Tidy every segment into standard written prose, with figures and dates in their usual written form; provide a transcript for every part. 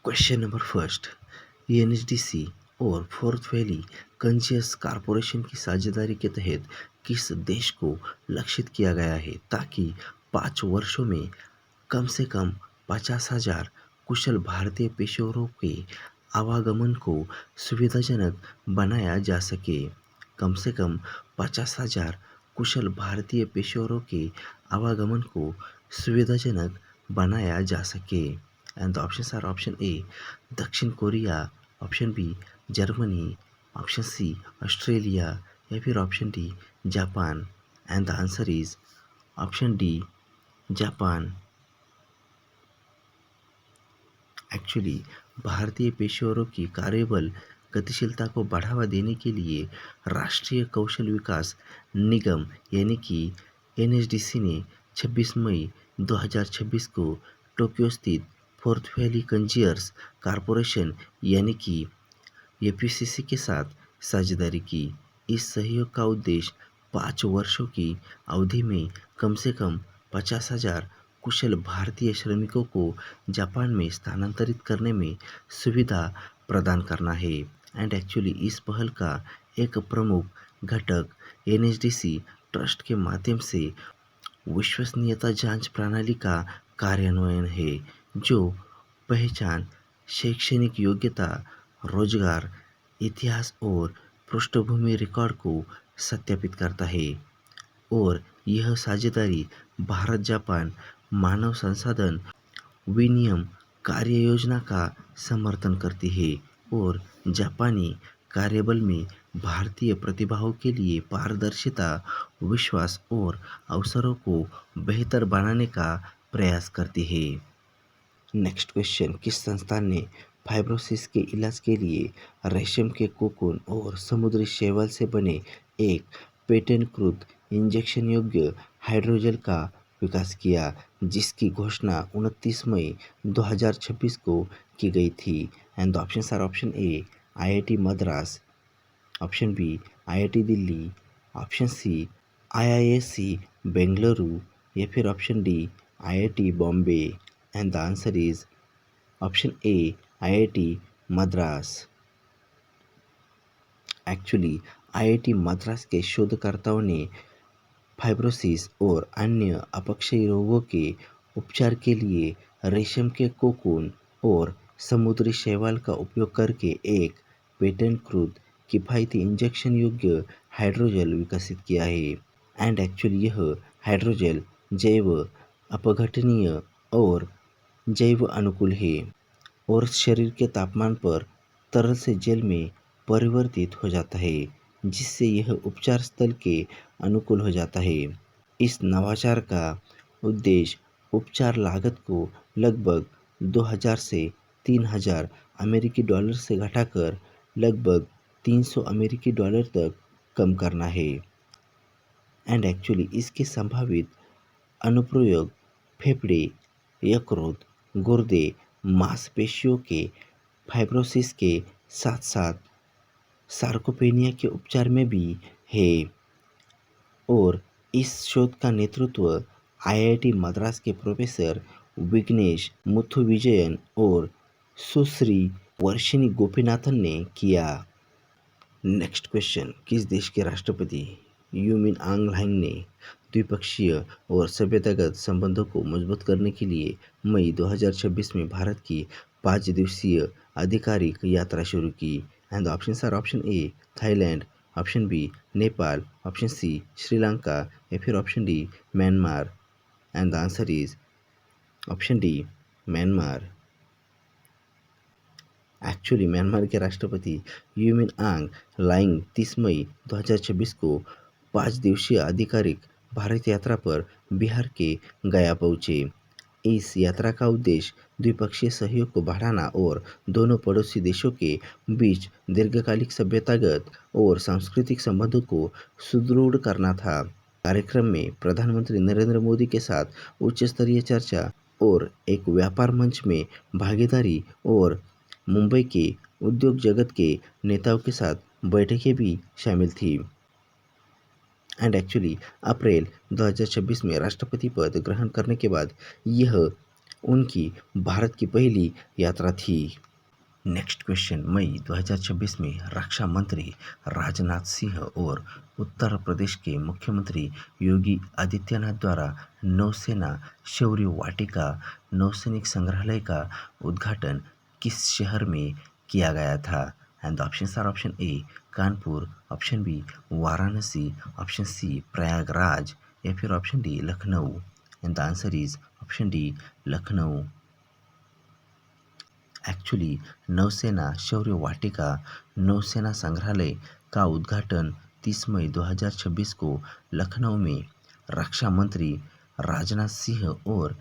Question number first, NHDC और fourth valley कंजियस corporation की साझेदारी के तहत किस देश को लक्षित किया गया है ताकि 5 वर्षों में कम से कम 50,000 कुशल भारतीय पेशेवरों के आवागमन को सुविधाजनक बनाया जा सके। कम से कम 50,000 कुशल भारतीय पेशेवरों के आवागमन को सुविधाजनक बनाया जा सके। And the options are option A दक्षिण Korea, option B Germany, option C Australia या फिर option D Japan. And the answer is option D Japan. Actually भारतीय पेशेवरों की कार्यबल गतिशीलता को बढ़ावा देने के लिए राष्ट्रीय कौशल विकास निगम यानी कि एनएचडीसी ने 26 मई 2026 को टोक्यो स्थित फोर्थ वैली कंजियर्स कॉरपोरेशन यानी कि एपीसीसी के साथ साझेदारी की। इस सहयोग का उद्देश्य 5 वर्षों की अवधि में कम से कम 50,000 कुशल भारतीय श्रमिकों को जापान में स्थानांतरित करने में सुविधा प्रदान करना है। एंड एक्चुअली इस पहल का एक प्रमुख घटक एनएचडीसी ट्रस्ट के माध्यम से विश्वसनीयता जांच प्रणाली का कार्यान्वयन है, जो पहचान, शैक्षणिक योग्यता, रोजगार, इतिहास और पृष्ठभूमि रिकॉर्ड को सत्यापित करता है। और यह साझेदारी भारत जापान मानव संसाधन विनियम कार्य योजना का समर्थन करती है और जापानी कार्यबल में भारतीय प्रतिभाओं के लिए पारदर्शिता, विश्वास और अवसरों को बेहतर बनाने का प्रयास करती है। नेक्स्ट क्वेश्चन, किस संस्थान ने फाइब्रोसिस के इलाज के लिए रेशम के कोकून और समुद्री शैवाल से बने एक पेटेंटकृत इंजेक्शन योग्य हाइड्रोजेल का विकास किया, जिसकी घोषणा 29 मई 2026 को की गई थी। And the options are option A IIT Madras, option B IIT Delhi, option C IISc Bengaluru या फिर option D IIT Bombay. And the answer is option A IIT Madras. Actually IIT Madras के शोधकर्ताओं ने फाइब्रोसिस और अन्य अपक्षयी रोगों के उपचार के लिए रेशम के कोकून और समुद्री शैवाल का उपयोग करके एक पेटेंटकृत किफ़ायती इंजेक्शन योग्य हाइड्रोजेल विकसित किया है। एंड एक्चुअली यह हाइड्रोजेल जैव अपघटनीय और जैव अनुकूल है और शरीर के तापमान पर तरल से जेल में परिवर्तित हो जाता है, जिससे यह उपचार स्थल के अनुकूल हो जाता है। इस नवाचार का उद्देश्य उपचार लागत को लगभग 2000 से 3000 अमेरिकी डॉलर से घटाकर लगभग 300 अमेरिकी डॉलर तक कम करना है। एंड एक्चुअली इसके संभावित अनुप्रयोग फेफड़े, यकृत, गुर्दे, मांसपेशियों के फाइब्रोसिस के साथ साथ सार्कोपेनिया के उपचार में भी है। और इस शोध का नेतृत्व आईआईटी मद्रास के प्रोफेसर विघ्नेश मुथुविजयन और सुश्री वर्षिनी गोपीनाथन ने किया। नेक्स्ट क्वेश्चन, किस देश के राष्ट्रपति यूमिन आंग लाइंग ने द्विपक्षीय और सभ्यतागत संबंधों को मजबूत करने के लिए मई 2026 में भारत की 5 दिवसीय आधिकारिक यात्रा शुरू की? And the options are option A Thailand, option B Nepal, option C Sri Lanka या फिर option D Myanmar. And the answer is option D Myanmar. Actually Myanmar के राष्ट्रपति यूमिन आंग लाइंग 30 मई 2026 को 5 दिवसीय आधिकारिक भारत यात्रा पर बिहार के गया पहुँचे। इस यात्रा का उद्देश्य द्विपक्षीय सहयोग को बढ़ाना और दोनों पड़ोसी देशों के बीच दीर्घकालिक सभ्यतागत और सांस्कृतिक संबंधों को सुदृढ़ करना था। कार्यक्रम में प्रधानमंत्री नरेंद्र मोदी के साथ उच्च स्तरीय चर्चा और एक व्यापार मंच में भागीदारी और मुंबई के उद्योग जगत के नेताओं के साथ बैठकें भी शामिल थी। एंड एक्चुअली अप्रैल 2026 में राष्ट्रपति पद ग्रहण करने के बाद यह उनकी भारत की पहली यात्रा थी। नेक्स्ट क्वेश्चन, मई 2026 में रक्षा मंत्री राजनाथ सिंह और उत्तर प्रदेश के मुख्यमंत्री योगी आदित्यनाथ द्वारा नौसेना शौर्य वाटिका नौसैनिक संग्रहालय का उद्घाटन किस शहर में किया गया था? And the options are option A Kanpur, option B Varanasi, option C Prayagraj या फिर option D Lucknow. And the answer is option D Lucknow. Actually Nausena Shaurya वाटिका नौसेना संग्रहालय का उद्घाटन 30 मई 2026 को लखनऊ में रक्षा मंत्री राजनाथ सिंह और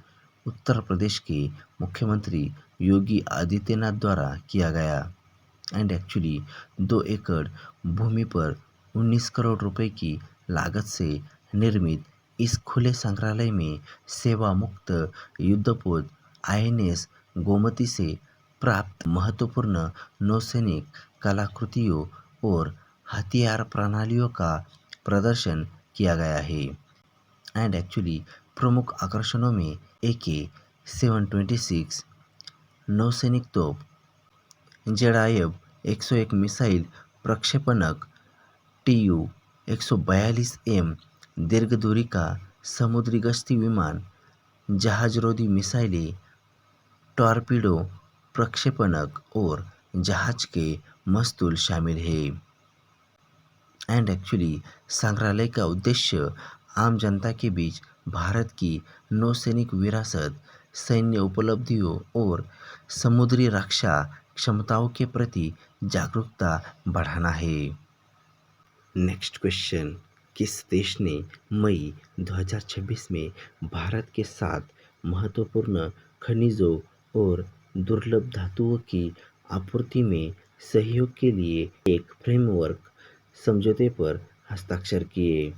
उत्तर प्रदेश के मुख्यमंत्री योगी आदित्यनाथ द्वारा किया गया। एंड एक्चुअली 2 एकड़ भूमि पर 19 करोड़ रुपए की लागत से निर्मित इस खुले संग्रहालय में सेवा मुक्त युद्धपोत INS गोमती से प्राप्त महत्वपूर्ण नौसैनिक कलाकृतियों और हथियार प्रणालियों का प्रदर्शन किया गया है। एंड एक्चुअली प्रमुख आकर्षणों में AK-726 नौसैनिक तोप, जेडायब 101 मिसाइल प्रक्षेपणक, TU-142M दीर्घ दूरी का समुद्री गश्ती विमान, जहाजरोधी मिसाइलें, टॉर्पीडो प्रक्षेपणक और जहाज के मस्तूल शामिल है। एंड एक्चुअली संग्रहालय का उद्देश्य आम जनता के बीच भारत की नौसैनिक विरासत, सैन्य उपलब्धियों और समुद्री रक्षा क्षमताओं के प्रति जागरूकता बढ़ाना है। नेक्स्ट क्वेश्चन, किस देश ने मई 2026 में भारत के 7 महत्वपूर्ण खनिजों और दुर्लभ धातुओं की आपूर्ति में सहयोग के लिए एक फ्रेमवर्क समझौते पर हस्ताक्षर किए?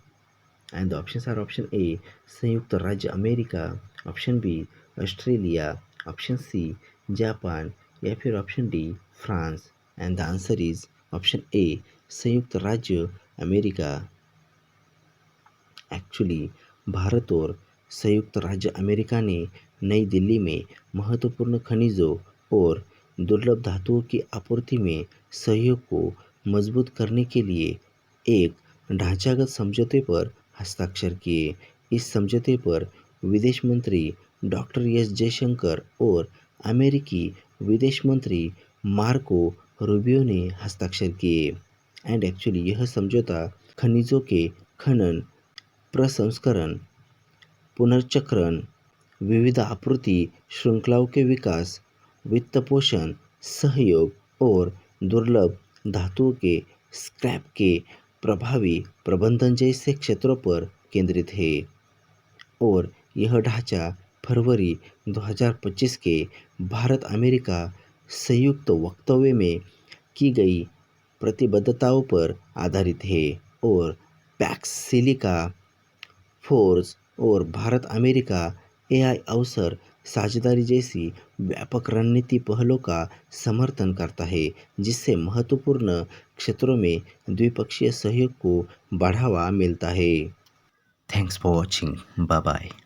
And the options are option A संयुक्त राज्य अमेरिका, option B Australia, option C Japan या फिर option D France. And the answer is option A संयुक्त राज्य अमेरिका। एक्चुअली भारत और संयुक्त राज्य अमेरिका ने नई दिल्ली में महत्वपूर्ण खनिजों और दुर्लभ धातुओं की आपूर्ति में सहयोग को मजबूत करने के लिए एक ढांचागत समझौते पर हस्ताक्षर किए। इस समझौते पर विदेश मंत्री डॉक्टर एस जयशंकर और अमेरिकी विदेश मंत्री मार्को रूबियो ने हस्ताक्षर किए। एंड एक्चुअली यह समझौता खनिजों के खनन, प्रसंस्करण, पुनर्चक्रण, विविध आपूर्ति श्रृंखलाओं के विकास, वित्त पोषण, सहयोग और दुर्लभ धातुओं के स्क्रैप के प्रभावी प्रबंधन जैसे क्षेत्रों पर केंद्रित है। और यह ढांचा फरवरी 2025 के भारत अमेरिका संयुक्त वक्तव्य में की गई प्रतिबद्धताओं पर आधारित है और पैक्स सिलिका फोर्स और भारत अमेरिका AI अवसर साझेदारी जैसी व्यापक रणनीति पहलों का समर्थन करता है, जिससे महत्वपूर्ण क्षेत्रों में द्विपक्षीय सहयोग को बढ़ावा मिलता है। Thanks for watching, bye bye.